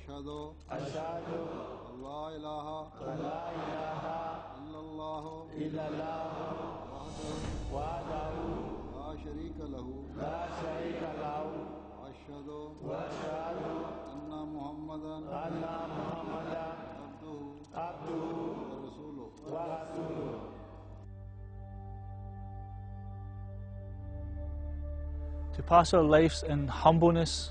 Ashhadu Allah ilaha illallah wahdahu la sharika lahu Ashhadu anna Muhammadan abduhu wa rasuluh. To pass our lives in humbleness,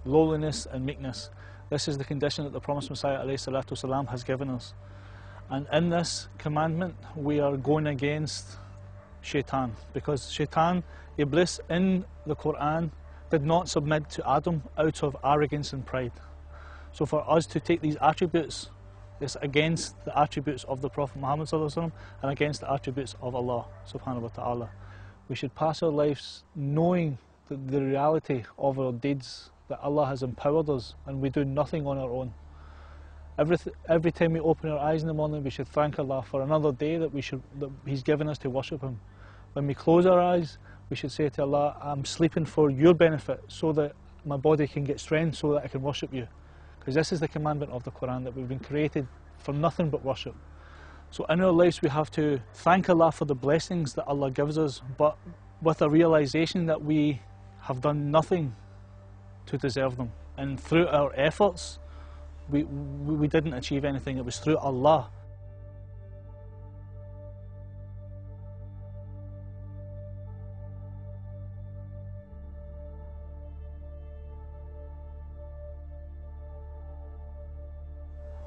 lowliness and meekness. This is the condition that the Promised Messiah ﷺ has given us. And in this commandment we are going against Shaitan, because Shaitan, Iblis, in the Quran did not submit to Adam out of arrogance and pride. So for us to take these attributes, it's against the attributes of the Prophet Muhammad ﷺ and against the attributes of Allah subhanahu wa ta'ala. We should pass our lives knowing the reality of our deeds, that Allah has empowered us and we do nothing on our own. Every time we open our eyes in the morning, we should thank Allah for another day that He's given us to worship Him. When we close our eyes, we should say to Allah, I'm sleeping for your benefit so that my body can get strength so that I can worship you. Because this is the commandment of the Quran, that we've been created for nothing but worship. So in our lives we have to thank Allah for the blessings that Allah gives us, but with a realization that we have done nothing to deserve them. And through our efforts, we didn't achieve anything. It was through Allah.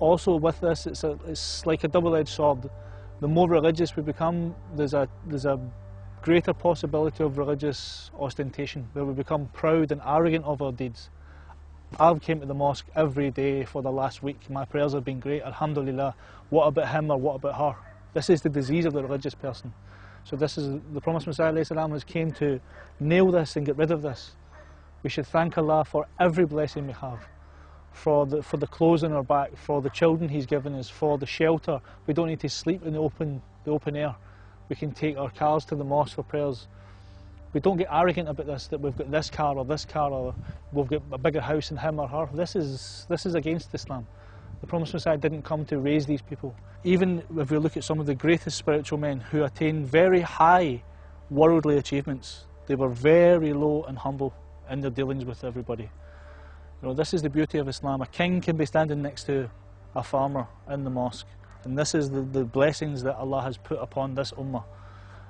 Also with this, it's like a double-edged sword. The more religious we become, there's a greater possibility of religious ostentation, where we become proud and arrogant of our deeds. I've came to the mosque every day for the last week. My prayers have been great, alhamdulillah. What about him or what about her? This is the disease of the religious person. So this is the Promised Messiah ﷺ has came to nail this and get rid of this. We should thank Allah for every blessing we have, for the clothes on our back, for the children He's given us, for the shelter. We don't need to sleep in the open air. We can take our cars to the mosque for prayers. We don't get arrogant about this, that we've got this car or we've got a bigger house than him or her. This is against Islam. The Promised Messiah didn't come to raise these people. Even if we look at some of the greatest spiritual men who attained very high worldly achievements, they were very low and humble in their dealings with everybody. You know, this is the beauty of Islam. A king can be standing next to a farmer in the mosque. And this is the blessings that Allah has put upon this ummah,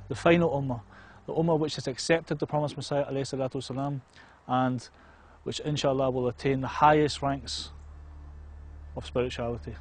the final ummah, the ummah which has accepted the Promised Messiah ﷺ and which inshallah will attain the highest ranks of spirituality.